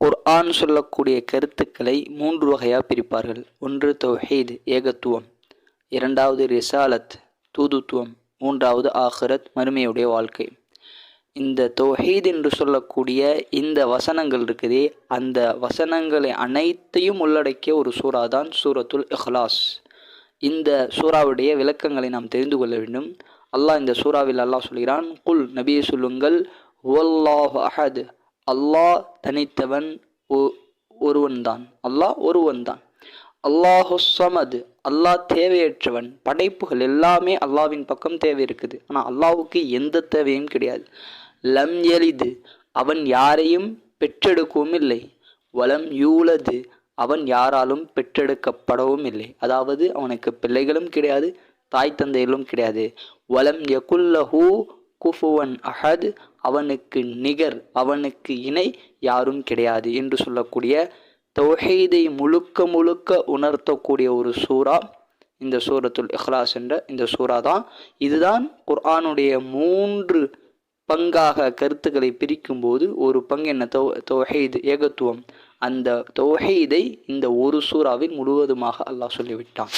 குர்ஆன் சொல்லக்கூடிய கருத்துக்களை 3 வகையாக பிரிப்பார்கள். ஒன்று தௌஹீத் ஏகத்துவம், இரண்டாவது ரிசாலத் தூதுத்துவம், மூன்றாவது ஆஹிரத் மறுமையுடைய வாழ்க்கை. இந்த தௌஹீத் என்று சொல்லக்கூடிய இந்த வசனங்கள் இருக்குதே, அந்த வசனங்களை அனைத்தையும் உள்ளடக்கிய ஒரு சூறா தான் சூரத்துல் இஹ்லாஸ். இந்த சூறாவுடைய விளக்கங்களை நாம் தெரிந்து கொள்ள வேண்டும். அல்லாஹ் இந்த சூறாவில் அல்லாஹ் சொல்கிறான், குல் நபியை சொல்லுங்கள், வல்லாஹு அஹத், அல்லாஹ் தனித்தவன், ஒருவன்தான், அல்லாஹ் ஒருவன்தான். அல்லாஹு ஸமத், அல்லாஹ் தேவையற்றவன். படைப்புகள் எல்லாமே அல்லாஹ்வின் பக்கம் தேவை இருக்குது, ஆனால் அல்லாஹ்வுக்கு எந்த தேவையும் கிடையாது. லம் யலிது, அவன் யாரையும் பெற்றெடுக்கவும் இல்லை. வலம் யூலது, அவன் யாராலும் பெற்றெடுக்கப்படவும் இல்லை. அதாவது அவனுக்கு பிள்ளைகளும் கிடையாது, தாய் தந்தைகளும் கிடையாது. வலம் யகுல்லஹு குஃபுவன் அஹத், அவனுக்கு நிகர், அவனுக்கு இணை யாரும் கிடையாது என்று சொல்லக்கூடிய தௌஹீதை முழுக்க முழுக்க உணர்த்தக்கூடிய ஒரு சூறா இந்த சூரத்துல் இஹ்லாஸ் என்ற இந்த சூறா தான். இதுதான் குர்ஆனுடைய 3 பங்காக கருத்துக்களை பிரிக்கும் போது ஒரு பங்கு என்ன, தௌஹீத் ஏகத்துவம். அந்த தௌஹீதை இந்த ஒரு சூறாவில் முழுவதுமாக அல்லாஹ் சொல்லிவிட்டான்.